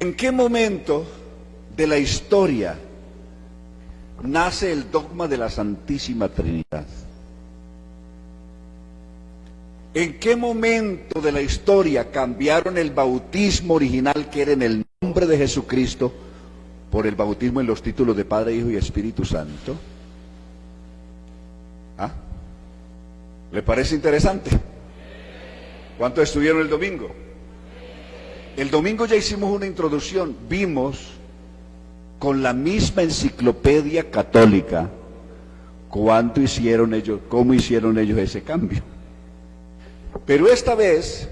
¿En qué momento de la historia nace el dogma de la Santísima Trinidad? ¿En qué momento de la historia cambiaron el bautismo original, que era en el nombre de Jesucristo, por el bautismo en los títulos de Padre, Hijo y Espíritu Santo? ¿Ah? ¿Le parece interesante? ¿Cuántos estuvieron el domingo? El domingo ya hicimos una introducción, vimos con la misma enciclopedia católica cuánto hicieron ellos, cómo hicieron ellos ese cambio. Pero esta vez,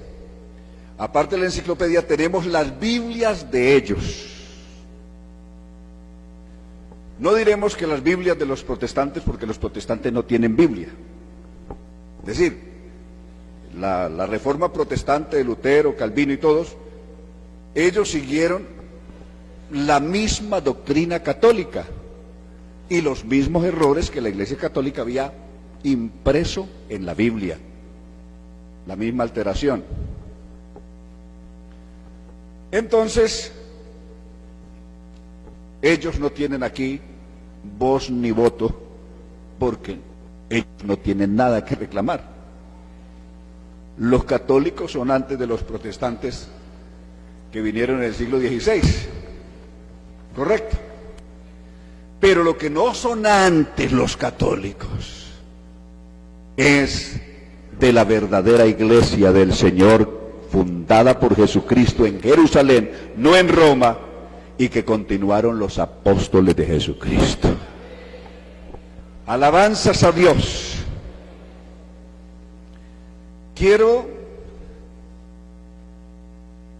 aparte de la enciclopedia, tenemos las Biblias de ellos. No diremos que las Biblias de los protestantes, porque los protestantes no tienen Biblia. Es decir, la Reforma Protestante de Lutero, Calvino y todos, ellos siguieron la misma doctrina católica y los mismos errores que la Iglesia Católica había impreso en la Biblia, la misma alteración. Entonces, ellos no tienen aquí voz ni voto, porque ellos no tienen nada que reclamar. Los católicos son antes de los protestantes que vinieron en el siglo XVI, correcto. Pero lo que no son antes los católicos es de la verdadera iglesia del Señor, fundada por Jesucristo en Jerusalén, no en Roma, y que continuaron los apóstoles de Jesucristo. Alabanzas a Dios.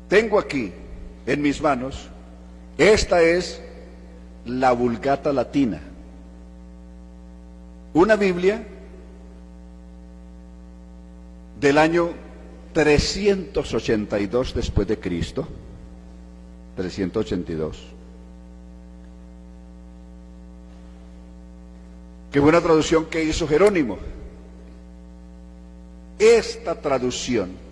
Tengo aquí en mis manos, esta es la Vulgata Latina, una Biblia del año 382 después de Cristo, 382, que fue una traducción que hizo Jerónimo. Esta traducción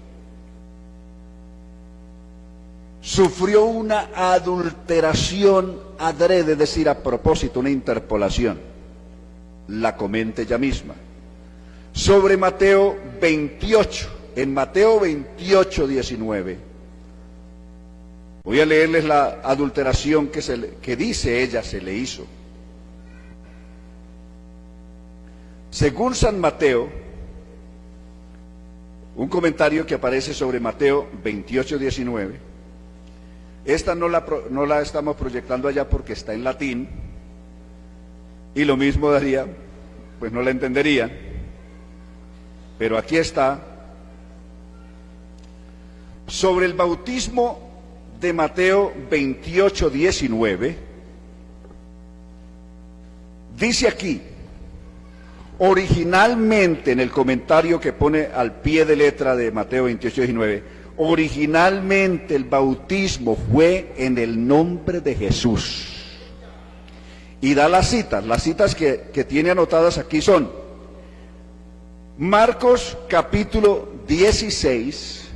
sufrió una adulteración adrede, es decir, a propósito, una interpolación. La comenta ella misma. Sobre Mateo 28, en Mateo 28, 19. Voy a leerles la adulteración que dice ella se le hizo. Según San Mateo, un comentario que aparece sobre Mateo 28, 19, esta no la estamos proyectando allá porque está en latín, y lo mismo daría, pues no la entenderían, pero aquí está, sobre el bautismo de Mateo 28, 19, dice aquí, originalmente, en el comentario que pone al pie de letra de Mateo 28, 19, originalmente el bautismo fue en el nombre de Jesús. Y da las citas que tiene anotadas aquí son Marcos capítulo 16,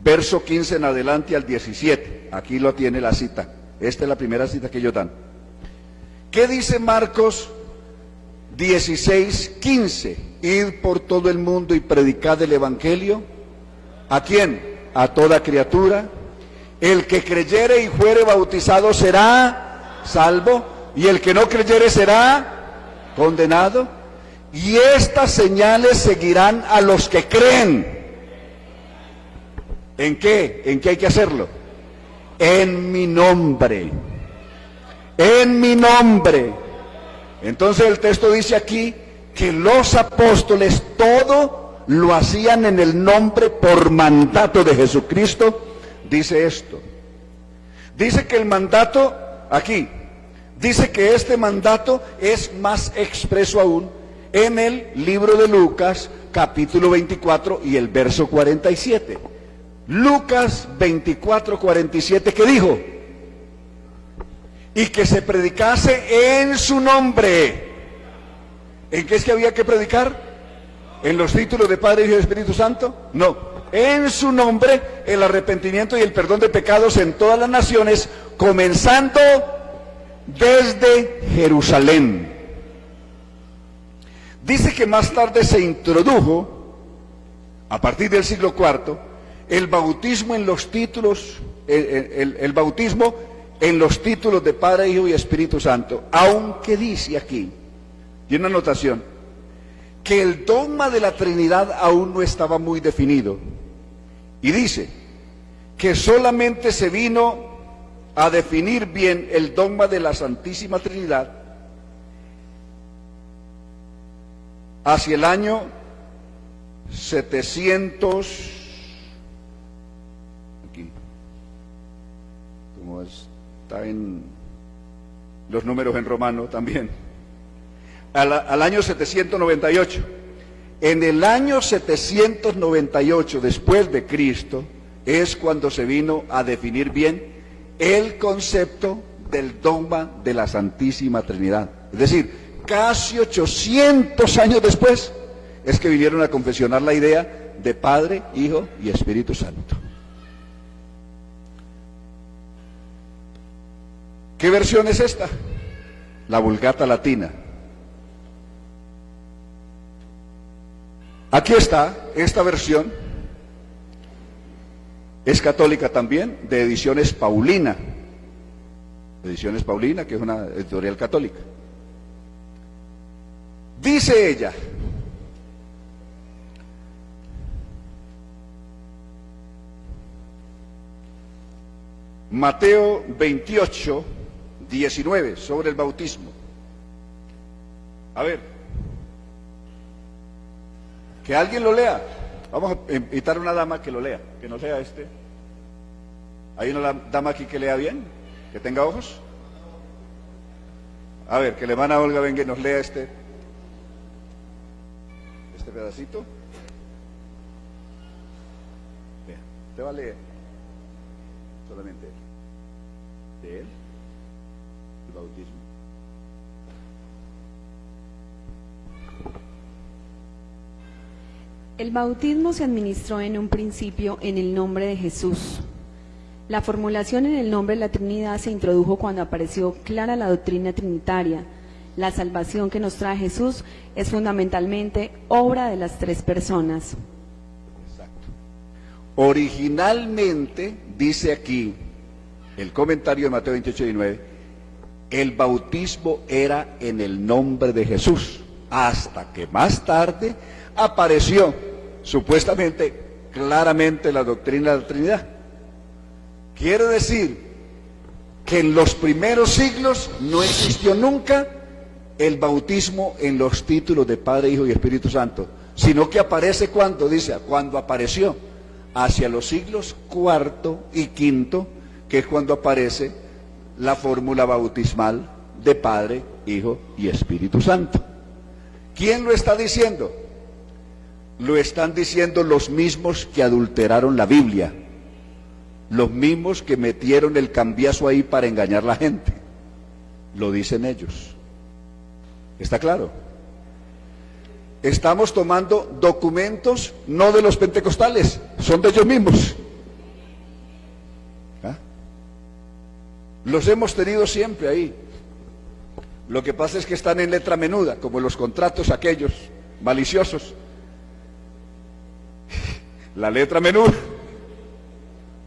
verso 15 en adelante al 17. Aquí lo tiene la cita. Esta es la primera cita que ellos dan. ¿Qué dice Marcos 16, 15? Id por todo el mundo y predicad el evangelio. ¿A quién? A toda criatura. El que creyere y fuere bautizado será salvo, y el que no creyere será condenado. Y estas señales seguirán a los que creen. ¿En qué? ¿En qué hay que hacerlo? En mi nombre. En mi nombre. Entonces el texto dice aquí que los apóstoles todo lo hacían en el nombre por mandato de Jesucristo. Dice esto. Dice que el mandato, aquí, dice que este mandato es más expreso aún en el libro de Lucas, capítulo 24 y el verso 47. Lucas 24, 47, ¿qué dijo? Y que se predicase en su nombre. ¿En qué es que había que predicar? ¿En los títulos de Padre, Hijo y Espíritu Santo? No. en su nombre el arrepentimiento y el perdón de pecados en todas las naciones, comenzando desde Jerusalén. Dice que más tarde se introdujo, a partir del siglo IV, el bautismo en los títulos, el bautismo en los títulos de Padre, Hijo y Espíritu Santo, aunque dice aquí, y una anotación, que el dogma de la Trinidad aún no estaba muy definido, y dice que solamente se vino a definir bien el dogma de la Santísima Trinidad hacia el año 700, aquí, como está en los números en romano también, al año 798. En el año 798 después de Cristo es cuando se vino a definir bien el concepto del dogma de la Santísima Trinidad. Es decir, casi 800 años después es que vinieron a confesionar la idea de Padre, Hijo y Espíritu Santo. ¿Qué versión es esta? La Vulgata Latina. Aquí está, esta versión es católica también, de Ediciones Paulina. Ediciones Paulina, que es una editorial católica. Dice ella: Mateo 28, 19, sobre el bautismo. A ver, que alguien lo lea. Vamos a invitar a una dama que lo lea, que no lea este. ¿Hay una dama aquí que lea bien? ¿Que tenga ojos? A ver, que la hermana Olga venga y nos lea este pedacito. Vea, usted va a leer solamente de él, el bautismo. El bautismo se administró en un principio en el nombre de Jesús. La formulación en el nombre de la Trinidad se introdujo cuando apareció clara la doctrina trinitaria. La salvación que nos trae Jesús es fundamentalmente obra de las tres personas. Exacto. Originalmente, dice aquí el comentario de Mateo 28, 19, el bautismo era en el nombre de Jesús, hasta que más tarde apareció supuestamente claramente la doctrina de la Trinidad. Quiere decir que en los primeros siglos no existió nunca el bautismo en los títulos de Padre, Hijo y Espíritu Santo, sino que aparece cuando, dice, cuando apareció hacia los siglos IV y V, que es cuando aparece la fórmula bautismal de Padre, Hijo y Espíritu Santo. ¿Quién lo está diciendo? Lo están diciendo los mismos que adulteraron la Biblia, los mismos que metieron el cambiazo ahí para engañar a la gente. Lo dicen ellos. ¿Está claro? Estamos tomando documentos no de los pentecostales, son de ellos mismos. ¿Ah? Los hemos tenido siempre ahí. Lo que pasa es que están en letra menuda, como los contratos aquellos maliciosos. La letra menuda.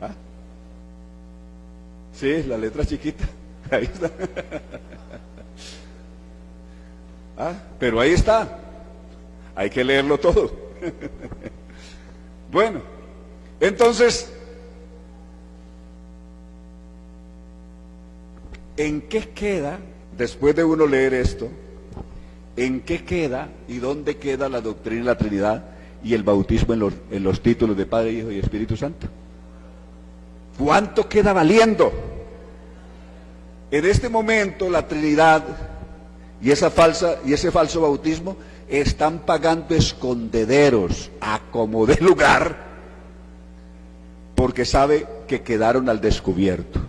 ¿Ah? Sí, la letra chiquita. Ahí está. ¿Ah? Pero ahí está. Hay que leerlo todo. Bueno, entonces, ¿en qué queda, después de uno leer esto, en qué queda y dónde queda la doctrina de la Trinidad y el bautismo en los títulos de Padre, Hijo y Espíritu Santo? ¿Cuánto queda valiendo? En este momento la Trinidad y ese falso bautismo están pagando escondederos a como de lugar, porque sabe que quedaron al descubierto.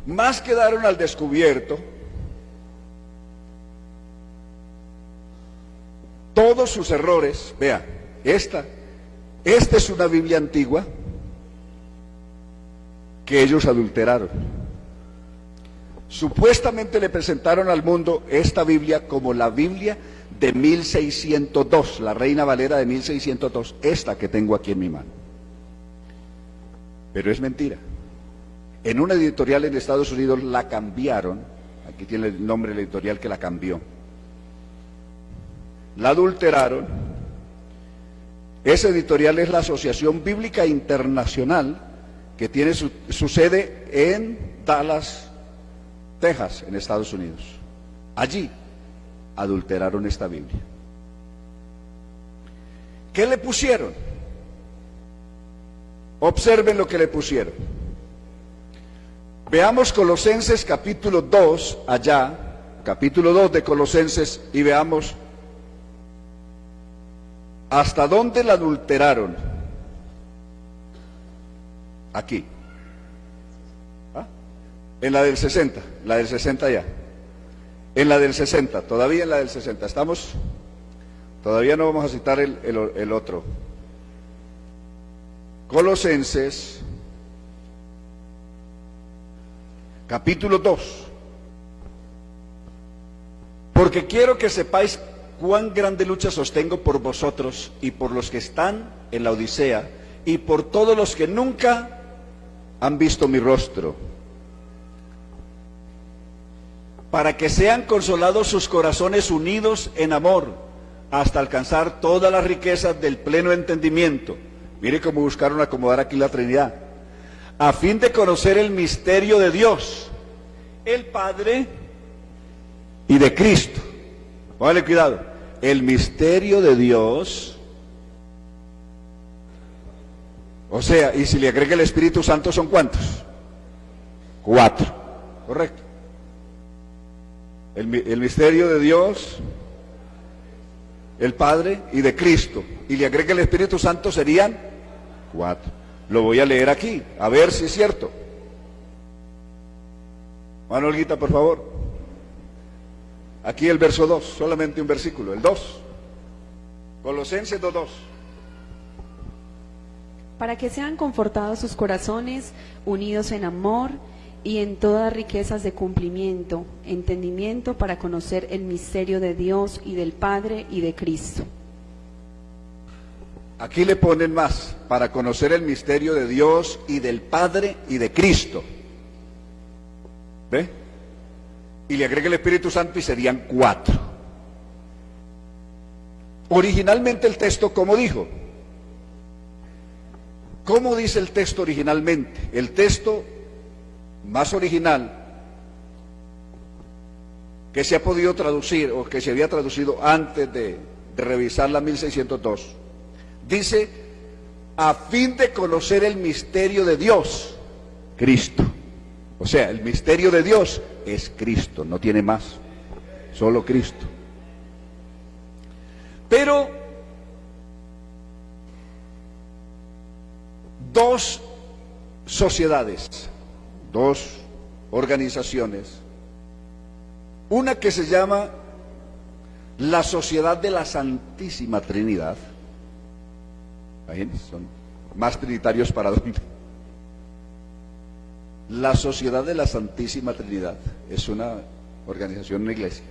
Más quedaron al descubierto todos sus errores. Vea, esta Esta es una Biblia antigua que ellos adulteraron. Supuestamente le presentaron al mundo esta Biblia como la Biblia de 1602, la Reina Valera de 1602, esta que tengo aquí en mi mano. Pero es mentira. En una editorial en Estados Unidos la cambiaron, aquí tiene el nombre de la editorial que la cambió. La adulteraron. Esa editorial es la Asociación Bíblica Internacional, que tiene su sede en Dallas, Texas, en Estados Unidos. Allí adulteraron esta Biblia. ¿Qué le pusieron? Observen lo que le pusieron. Veamos Colosenses capítulo 2, allá, capítulo 2 de Colosenses, y veamos hasta dónde la adulteraron. Aquí. ¿Ah? En la del 60, la del 60 ya. En la del 60, todavía en la del 60. Estamos, todavía no vamos a citar el otro. Colosenses, capítulo 2. Porque quiero que sepáis cuán grande lucha sostengo por vosotros y por los que están en la Odisea y por todos los que nunca han visto mi rostro, para que sean consolados sus corazones unidos en amor, hasta alcanzar todas las riquezas del pleno entendimiento. Mire cómo buscaron acomodar aquí la Trinidad, a fin de conocer el misterio de Dios, el Padre y de Cristo. Póngale cuidado, el misterio de Dios, o sea, y si le agrega el Espíritu Santo, ¿son cuántos? 4, correcto. El misterio de Dios, el Padre y de Cristo, y le agrega el Espíritu Santo, serían 4. Lo voy a leer aquí, a ver si es cierto. Mano Olguita, por favor. Aquí el verso 2, solamente un versículo, el 2. Colosenses 2:2. Para que sean confortados sus corazones, unidos en amor y en todas riquezas de cumplimiento, entendimiento para conocer el misterio de Dios y del Padre y de Cristo. Aquí le ponen más, para conocer el misterio de Dios y del Padre y de Cristo. ¿Ve? Y le agrega el Espíritu Santo y serían 4. Originalmente el texto, ¿cómo dijo? ¿Cómo dice el texto originalmente? El texto más original que se ha podido traducir o que se había traducido antes de revisar la 1602, dice, a fin de conocer el misterio de Dios, Cristo. O sea, el misterio de Dios es Cristo, no tiene más, solo Cristo. Pero dos sociedades, dos organizaciones, una que se llama la Sociedad de la Santísima Trinidad. Imagínense, son más trinitarios para dónde. La Sociedad de la Santísima Trinidad es una organización, una iglesia.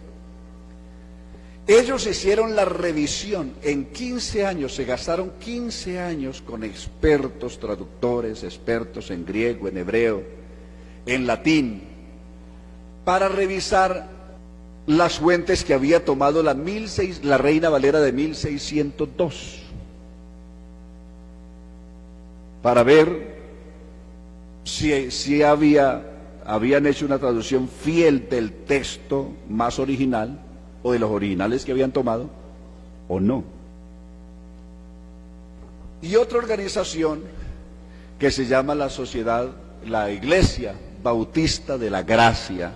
Ellos hicieron la revisión en 15 años, se gastaron 15 años con expertos traductores, expertos en griego, en hebreo, en latín, para revisar las fuentes que había tomado la Reina Valera de 1602, para ver si habían hecho una traducción fiel del texto más original o de los originales que habían tomado o no. Y otra organización que se llama la Iglesia Bautista de la Gracia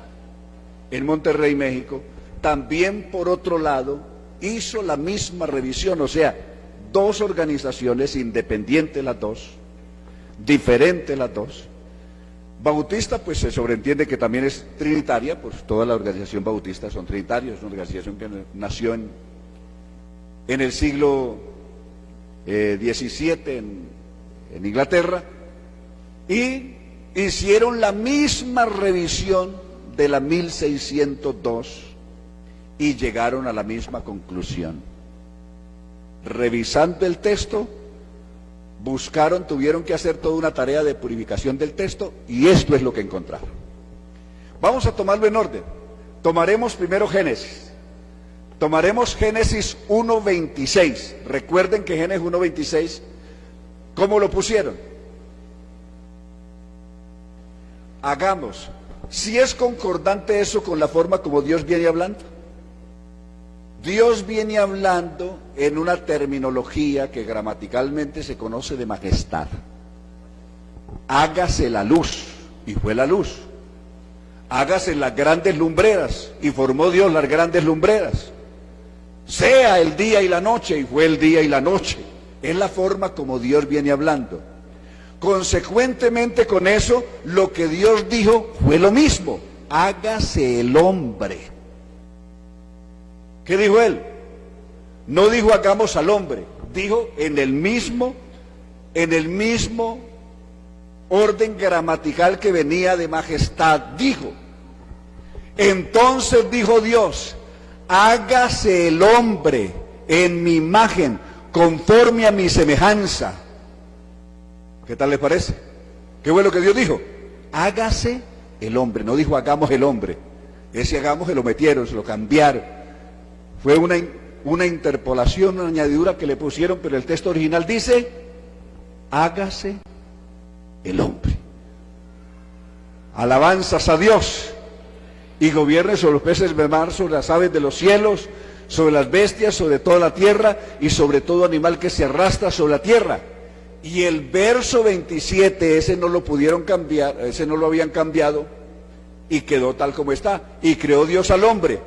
en Monterrey, México, también por otro lado hizo la misma revisión, o sea, dos organizaciones independientes las dos, diferentes las dos. Bautista, pues se sobreentiende que también es trinitaria, pues toda la organización bautista son trinitarios, es una organización que nació en el siglo 17 en Inglaterra, y hicieron la misma revisión de la 1602 y llegaron a la misma conclusión. Revisando el texto, tuvieron que hacer toda una tarea de purificación del texto, y esto es lo que encontraron. Vamos a tomarlo en orden. Tomaremos primero Génesis. Tomaremos Génesis 1:26. Recuerden que Génesis 1:26, ¿cómo lo pusieron? Hagamos. Si es concordante eso con la forma como Dios viene hablando. Dios viene hablando en una terminología que gramaticalmente se conoce de majestad. Hágase la luz, y fue la luz. Hágase las grandes lumbreras, y formó Dios las grandes lumbreras. Sea el día y la noche, y fue el día y la noche. Es la forma como Dios viene hablando. Consecuentemente con eso, lo que Dios dijo fue lo mismo. Hágase el hombre. ¿Qué dijo él? No dijo hagamos al hombre. Dijo en el mismo orden gramatical que venía de majestad. Dijo. Entonces dijo Dios, hágase el hombre en mi imagen, conforme a mi semejanza. ¿Qué tal les parece? ¿Qué fue lo que Dios dijo? Hágase el hombre. No dijo hagamos el hombre. Ese hagamos se lo metieron, se lo cambiaron. Fue una interpolación, una añadidura que le pusieron, pero el texto original dice, hágase el hombre. Alabanzas a Dios. Y gobierne sobre los peces del mar, sobre las aves de los cielos, sobre las bestias, sobre toda la tierra y sobre todo animal que se arrastra sobre la tierra. Y el verso 27, ese no lo pudieron cambiar, ese no lo habían cambiado, y quedó tal como está. Y creó Dios al hombre.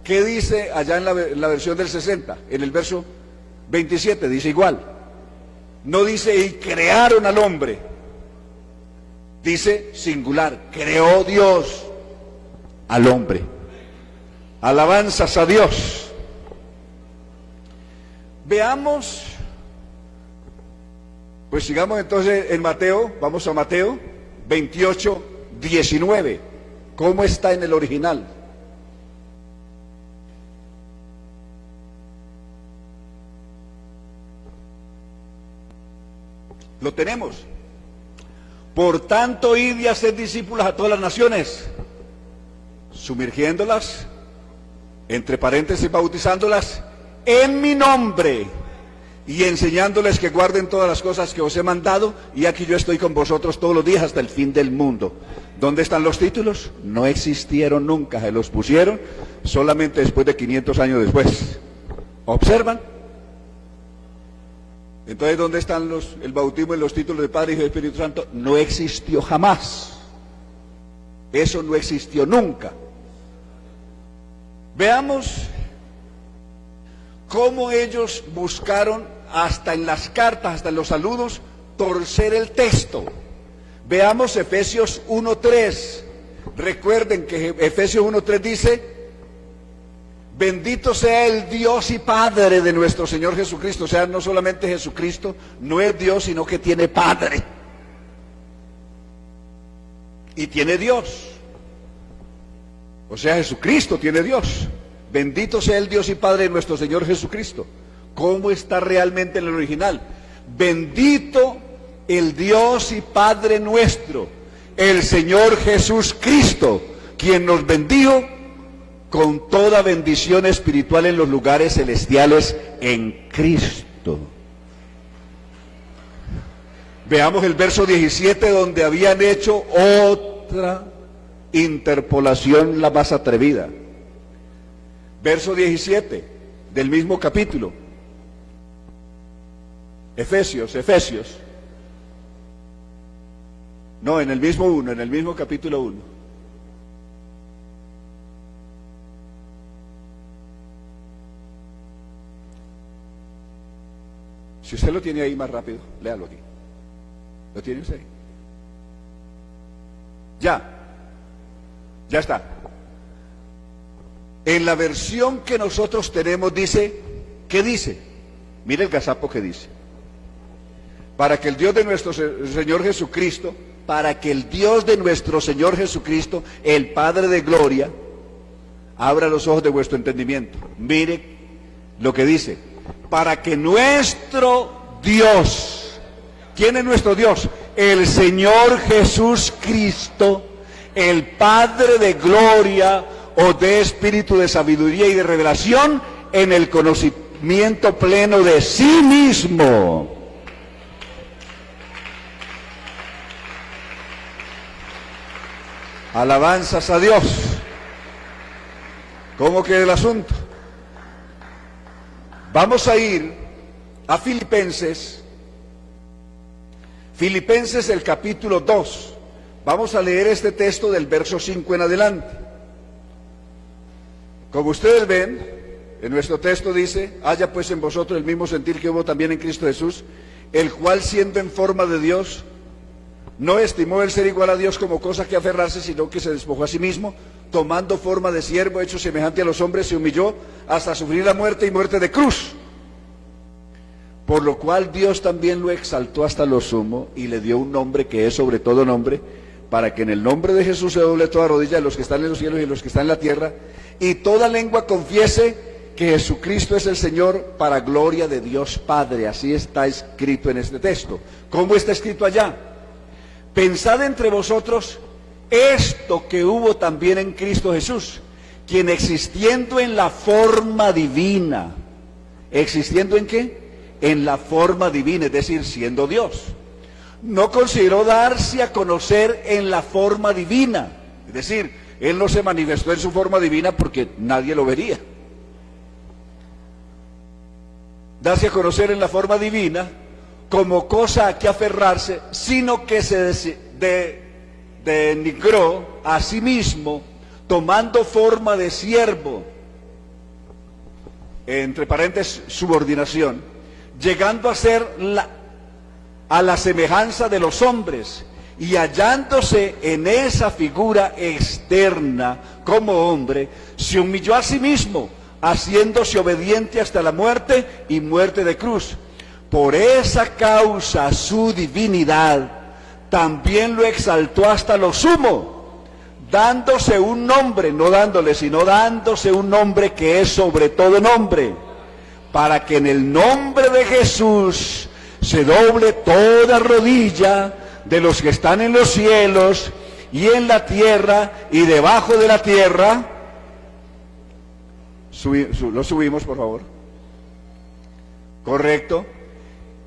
¿Qué dice allá en la versión del 60? En el verso 27 dice igual. No dice y crearon al hombre. Dice singular, creó Dios al hombre. Alabanzas a Dios. Veamos, pues sigamos entonces en Mateo, vamos a Mateo 28:19. ¿Cómo está en el original? Lo tenemos. Por tanto, id y haced discípulos a todas las naciones, sumergiéndolas, entre paréntesis, bautizándolas en mi nombre y enseñándoles que guarden todas las cosas que os he mandado, y aquí yo estoy con vosotros todos los días hasta el fin del mundo. ¿Dónde están los títulos? No existieron nunca, se los pusieron solamente después de 500 años después. ¿Observan? Entonces, ¿dónde están el bautismo y los títulos de Padre, Hijo y Espíritu Santo? No existió jamás. Eso no existió nunca. Veamos cómo ellos buscaron, hasta en las cartas, hasta en los saludos, torcer el texto. Veamos Efesios 1:3. Recuerden que Efesios 1:3 dice, bendito sea el Dios y Padre de nuestro Señor Jesucristo. O sea, no solamente Jesucristo no es Dios, sino que tiene Padre. Y tiene Dios. O sea, Jesucristo tiene Dios. Bendito sea el Dios y Padre de nuestro Señor Jesucristo. ¿Cómo está realmente en el original? Bendito el Dios y Padre nuestro, el Señor Jesucristo, quien nos bendijo con toda bendición espiritual en los lugares celestiales en Cristo. Veamos el verso 17, donde habían hecho otra interpolación, la más atrevida. Verso 17 del mismo capítulo. Efesios. No, en el mismo capítulo 1. Si usted lo tiene ahí más rápido, léalo aquí. ¿Lo tiene usted? Ya está. En la versión que nosotros tenemos dice, ¿qué dice? Mire el gazapo que dice. Para que el Dios de nuestro Señor Jesucristo, para que el Dios de nuestro Señor Jesucristo, el Padre de gloria, abra los ojos de vuestro entendimiento. Mire lo que dice. Para que nuestro Dios, ¿quién es nuestro Dios? El Señor Jesucristo, el Padre de gloria, os dé espíritu de sabiduría y de revelación en el conocimiento pleno de sí mismo. Alabanzas a Dios. ¿Cómo queda el asunto? Vamos a ir a Filipenses, el capítulo 2. Vamos a leer este texto del verso 5 en adelante. Como ustedes ven, en nuestro texto dice: haya pues en vosotros el mismo sentir que hubo también en Cristo Jesús, el cual siendo en forma de Dios, no estimó el ser igual a Dios como cosa que aferrarse, sino que se despojó a sí mismo, tomando forma de siervo, hecho semejante a los hombres, se humilló hasta sufrir la muerte y muerte de cruz. Por lo cual Dios también lo exaltó hasta lo sumo y le dio un nombre que es sobre todo nombre, para que en el nombre de Jesús se doble toda rodilla de los que están en los cielos y de los que están en la tierra, y toda lengua confiese que Jesucristo es el Señor, para gloria de Dios Padre. Así está escrito en este texto. ¿Cómo está escrito allá? Pensad entre vosotros esto que hubo también en Cristo Jesús, quien existiendo en la forma divina, ¿existiendo en qué? En la forma divina, es decir, siendo Dios, no consideró darse a conocer en la forma divina, es decir, Él no se manifestó en su forma divina porque nadie lo vería. Darse a conocer en la forma divina como cosa a que aferrarse, sino que se denigró a sí mismo, tomando forma de siervo, entre paréntesis, subordinación, llegando a ser a la semejanza de los hombres, y hallándose en esa figura externa como hombre, se humilló a sí mismo, haciéndose obediente hasta la muerte y muerte de cruz. Por esa causa su divinidad también lo exaltó hasta lo sumo, dándose un nombre, no dándole, sino dándose un nombre que es sobre todo nombre, para que en el nombre de Jesús se doble toda rodilla de los que están en los cielos y en la tierra y debajo de la tierra. Lo subimos, por favor. Correcto.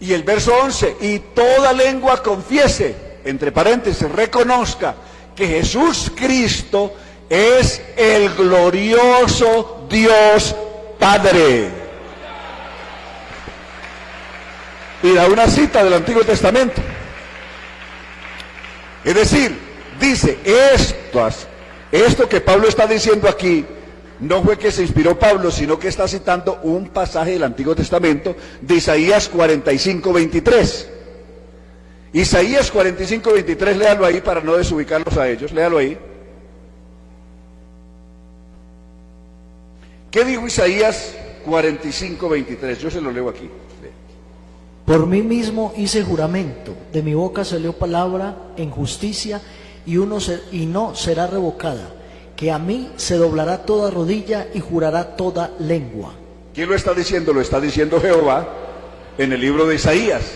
Y el verso 11, y toda lengua confiese, entre paréntesis, reconozca que Jesús Cristo es el glorioso Dios Padre. Y da una cita del Antiguo Testamento. Es decir, dice, esto que Pablo está diciendo aquí, no fue que se inspiró Pablo, sino que está citando un pasaje del Antiguo Testamento de Isaías 45:23. Isaías 45:23, léalo ahí para no desubicarlos a ellos, léalo ahí. ¿Qué dijo Isaías 45:23? Yo se lo leo aquí. Por mí mismo hice juramento, de mi boca salió palabra en justicia y no será revocada, que a mí se doblará toda rodilla y jurará toda lengua. ¿Quién lo está diciendo? Lo está diciendo Jehová en el libro de Isaías,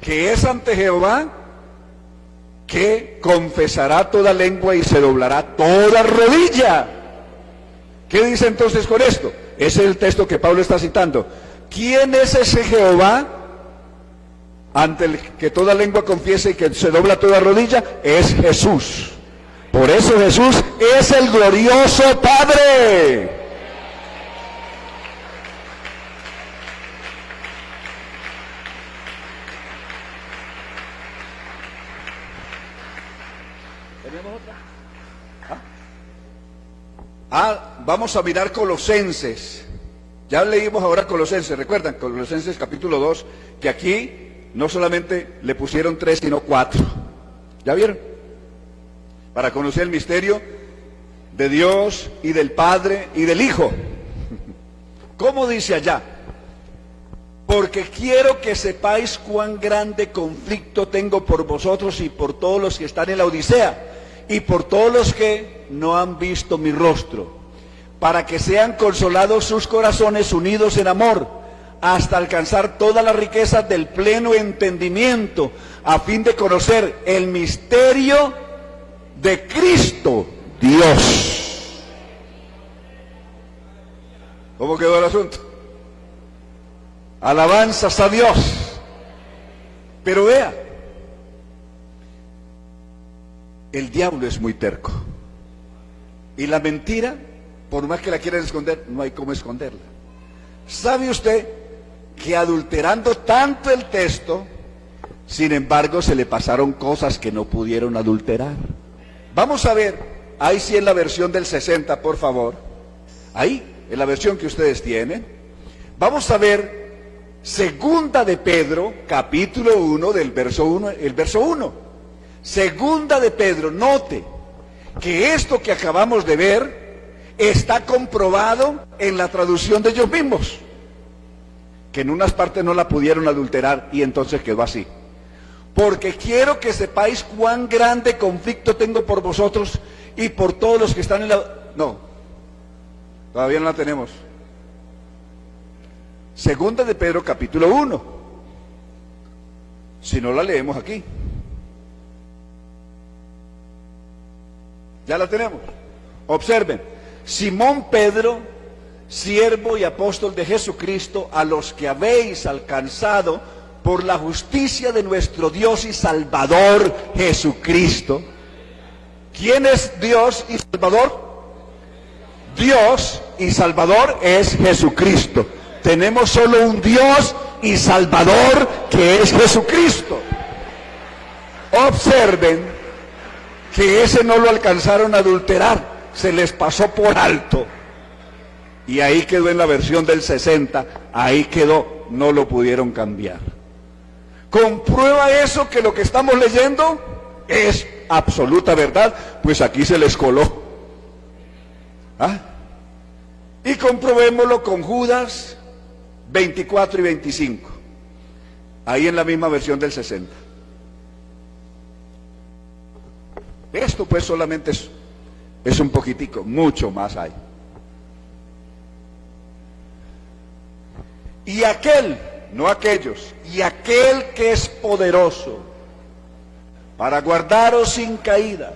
que es ante Jehová que confesará toda lengua y se doblará toda rodilla. ¿Qué dice entonces con esto? Ese es el texto que Pablo está citando. ¿Quién es ese Jehová ante el que toda lengua confiese y que se dobla toda rodilla? Es Jesús. Por eso Jesús es el glorioso Padre. ¿Tenemos otra? Vamos a mirar Colosenses. Ya leímos ahora Colosenses, ¿recuerdan? Colosenses capítulo 2, que aquí no solamente le pusieron 3, sino 4. ¿Ya vieron? Para conocer el misterio de Dios y del Padre y del Hijo. ¿Cómo dice allá? porque quiero que sepáis cuán grande conflicto tengo por vosotros y por todos los que están en la Odisea, y por todos los que no han visto mi rostro, para que sean consolados sus corazones unidos en amor, hasta alcanzar todas las riquezas del pleno entendimiento, a fin de conocer el misterio de Cristo Dios. ¿Cómo quedó el asunto? Alabanzas a Dios. Pero vea, el diablo es muy terco. Y la mentira, por más que la quieran esconder, no hay cómo esconderla. ¿Sabe usted que adulterando tanto el texto, sin embargo se le pasaron cosas que no pudieron adulterar? Vamos a ver, ahí sí en la versión del 60, por favor. Ahí, en la versión que ustedes tienen. Vamos a ver Segunda de Pedro, capítulo 1, del verso 1, el verso 1. Segunda de Pedro, note que esto que acabamos de ver está comprobado en la traducción de ellos mismos, que en unas partes no la pudieron adulterar y entonces quedó así. Porque quiero que sepáis cuán grande conflicto tengo por vosotros y por todos los que están en la... No, todavía no la tenemos. Segunda de Pedro, capítulo 1. Si no la leemos aquí. Ya la tenemos. Observen. Simón Pedro, siervo y apóstol de Jesucristo, a los que habéis alcanzado por la justicia de nuestro Dios y Salvador Jesucristo. ¿Quién es Dios y Salvador? Dios y Salvador es Jesucristo. Tenemos solo un Dios y Salvador, que es Jesucristo. Observen que ese no lo alcanzaron a adulterar, se les pasó por alto. Y ahí quedó en la versión del 60, ahí quedó, no lo pudieron cambiar. ¿Comprueba eso que lo que estamos leyendo es absoluta verdad? Pues aquí se les coló. ¿Ah? Y comprobémoslo con Judas 24 y 25, ahí en la misma versión del 60. Esto pues solamente es un poquitico, mucho más hay. Y aquel, no aquellos, y aquel que es poderoso para guardaros sin caída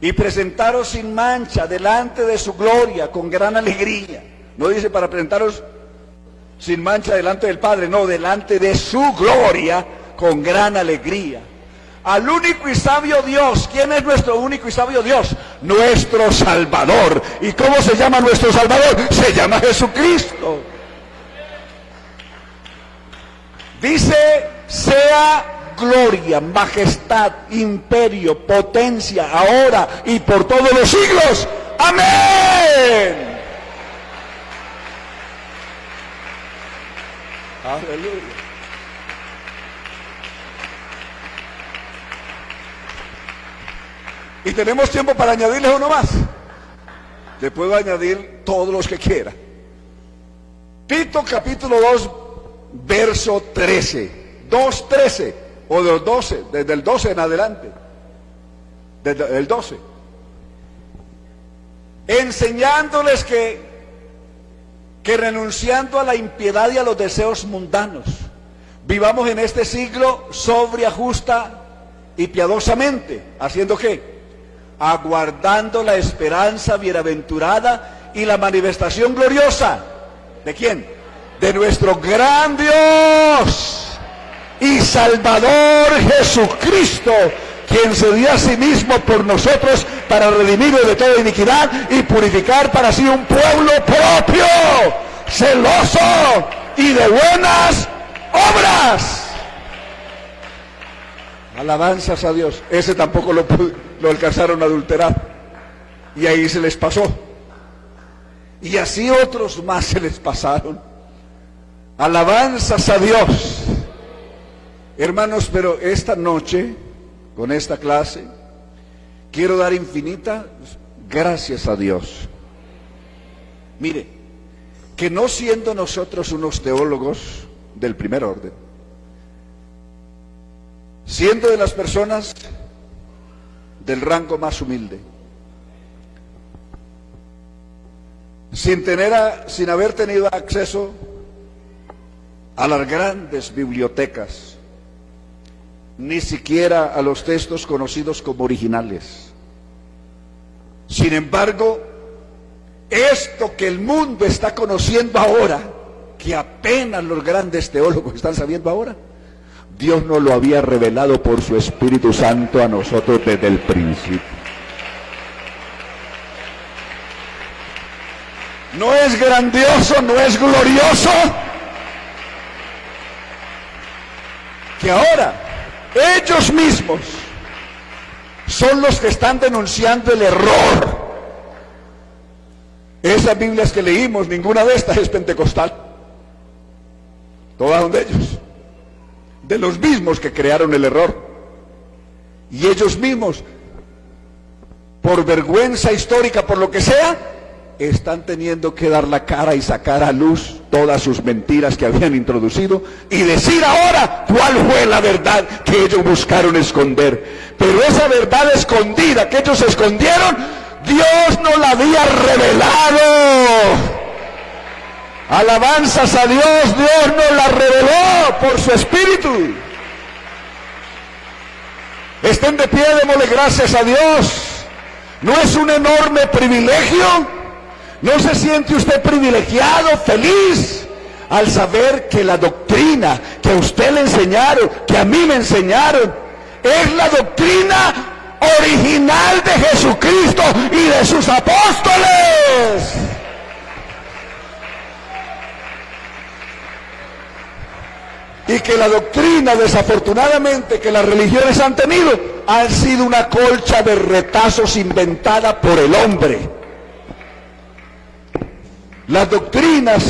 y presentaros sin mancha delante de su gloria con gran alegría. No dice para presentaros sin mancha delante del Padre, no, delante de su gloria con gran alegría. Al único y sabio Dios. ¿Quién es nuestro único y sabio Dios? Nuestro Salvador. ¿Y cómo se llama nuestro Salvador? Se llama Jesucristo. Dice, sea gloria, majestad, imperio, potencia, ahora y por todos los siglos. Amén. Aleluya. Y tenemos tiempo para añadirles uno más. Le puedo añadir todos los que quiera. Tito capítulo 2, verso 13. 2:13 o de los 12, desde el 12 en adelante. Desde el 12. Enseñándoles que renunciando a la impiedad y a los deseos mundanos, vivamos en este siglo sobria, justa y piadosamente. ¿Haciendo qué? Aguardando la esperanza bienaventurada y la manifestación gloriosa. ¿De quién? De nuestro gran Dios y Salvador Jesucristo, quien se dio a sí mismo por nosotros para redimirnos de toda iniquidad y purificar para sí un pueblo propio, celoso y de buenas obras. Alabanzas a Dios. Ese tampoco lo alcanzaron a adulterar. Y ahí se les pasó. Y así otros más se les pasaron. Alabanzas a Dios. Hermanos, pero esta noche, con esta clase, quiero dar infinitas gracias a Dios. Mire, que no siendo nosotros unos teólogos del primer orden, siendo de las personas del rango más humilde, sin haber tenido acceso a las grandes bibliotecas, ni siquiera a los textos conocidos como originales. Sin embargo, esto que el mundo está conociendo ahora, que apenas los grandes teólogos están sabiendo ahora, Dios nos lo había revelado por su Espíritu Santo a nosotros desde el principio. ¿No es grandioso, no es glorioso? Que ahora ellos mismos son los que están denunciando el error. Esas Biblias que leímos, ninguna de estas es pentecostal. Todas son de ellos, de los mismos que crearon el error. Y ellos mismos, por vergüenza histórica, por lo que sea, están teniendo que dar la cara y sacar a luz todas sus mentiras que habían introducido y decir ahora cuál fue la verdad que ellos buscaron esconder. Pero esa verdad escondida que ellos escondieron, Dios nos la había revelado. Alabanzas a Dios, Dios nos la reveló por su Espíritu. Estén de pie, démosle gracias a Dios. ¿No es un enorme privilegio? ¿No se siente usted privilegiado, feliz, al saber que la doctrina que a usted le enseñaron, que a mí me enseñaron, es la doctrina original de Jesucristo y de sus apóstoles? Y que la doctrina, desafortunadamente, que las religiones han tenido, ha sido una colcha de retazos inventada por el hombre. Las doctrinas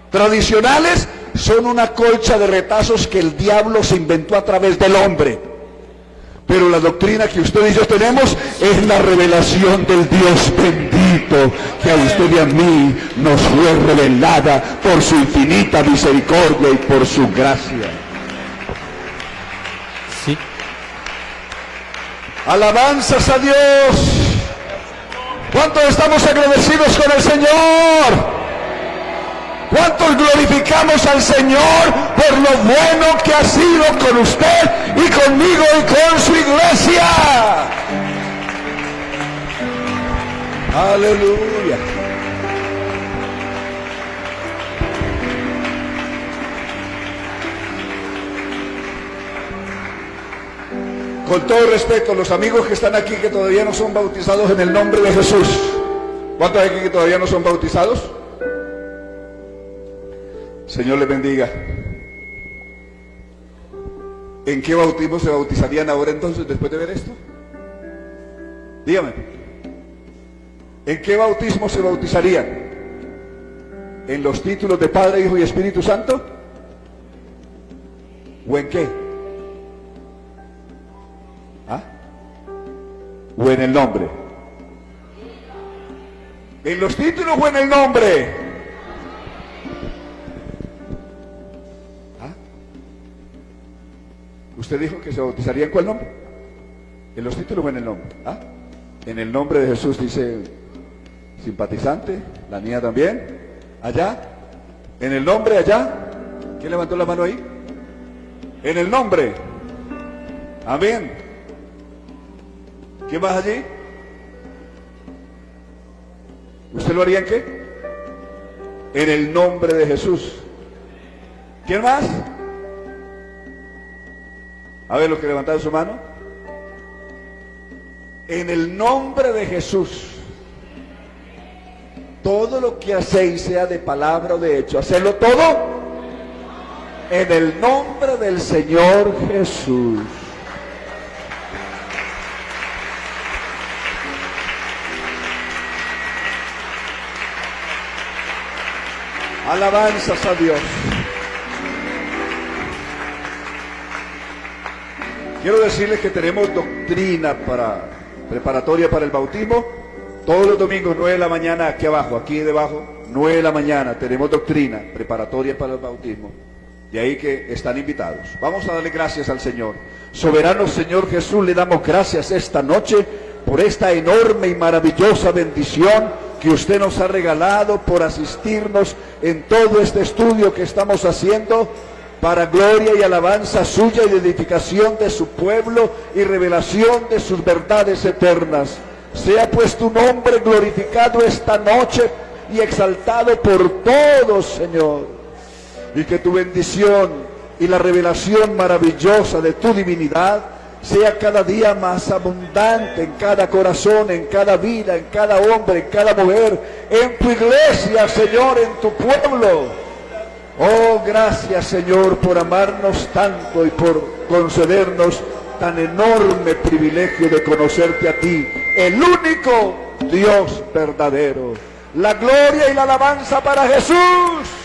tradicionales son una colcha de retazos que el diablo se inventó a través del hombre. Pero la doctrina que usted y yo tenemos es la revelación del Dios bendito, que a usted y a mí nos fue revelada por su infinita misericordia y por su gracia. Sí. Alabanzas a Dios. ¿Cuántos estamos agradecidos con el Señor? ¿Cuántos glorificamos al Señor por lo bueno que ha sido con usted y conmigo y con su iglesia? Aleluya. Con todo respeto, los amigos que están aquí que todavía no son bautizados en el nombre de Jesús. ¿Cuántos hay aquí que todavía no son bautizados? Señor les bendiga. ¿En qué bautismo se bautizarían ahora entonces después de ver esto? Dígame. ¿En qué bautismo se bautizarían? ¿En los títulos de Padre, Hijo y Espíritu Santo? ¿O en qué? ¿Ah? ¿O en el nombre? ¿En los títulos o en el nombre? ¿Ah? ¿Usted dijo que se bautizaría en cuál nombre? ¿En los títulos o en el nombre? ¿Ah? En el nombre de Jesús, dice simpatizante, la niña también. Allá, en el nombre allá. ¿Quién levantó la mano ahí? En el nombre. Amén. ¿Quién más allí? ¿Usted lo haría en qué? En el nombre de Jesús. ¿Quién más? A ver, los que levantaron su mano. En el nombre de Jesús. Todo lo que hacéis, sea de palabra o de hecho, hacerlo todo en el nombre del Señor Jesús. Alabanzas a Dios. Quiero decirles que tenemos doctrina preparatoria para el bautismo. Todos los domingos, 9 de la mañana, aquí abajo, aquí debajo, 9 de la mañana, tenemos doctrina preparatoria para el bautismo. De ahí que están invitados. Vamos a darle gracias al Señor. Soberano Señor Jesús, le damos gracias esta noche por esta enorme y maravillosa bendición que usted nos ha regalado por asistirnos en todo este estudio que estamos haciendo para gloria y alabanza suya y de edificación de su pueblo y revelación de sus verdades eternas. Sea pues tu nombre glorificado esta noche y exaltado por todos, Señor. Y que tu bendición y la revelación maravillosa de tu divinidad sea cada día más abundante en cada corazón, en cada vida, en cada hombre, en cada mujer, en tu iglesia, Señor, en tu pueblo. Oh, gracias, Señor, por amarnos tanto y por concedernos tan enorme privilegio de conocerte a ti, el único Dios verdadero. La gloria y la alabanza para Jesús.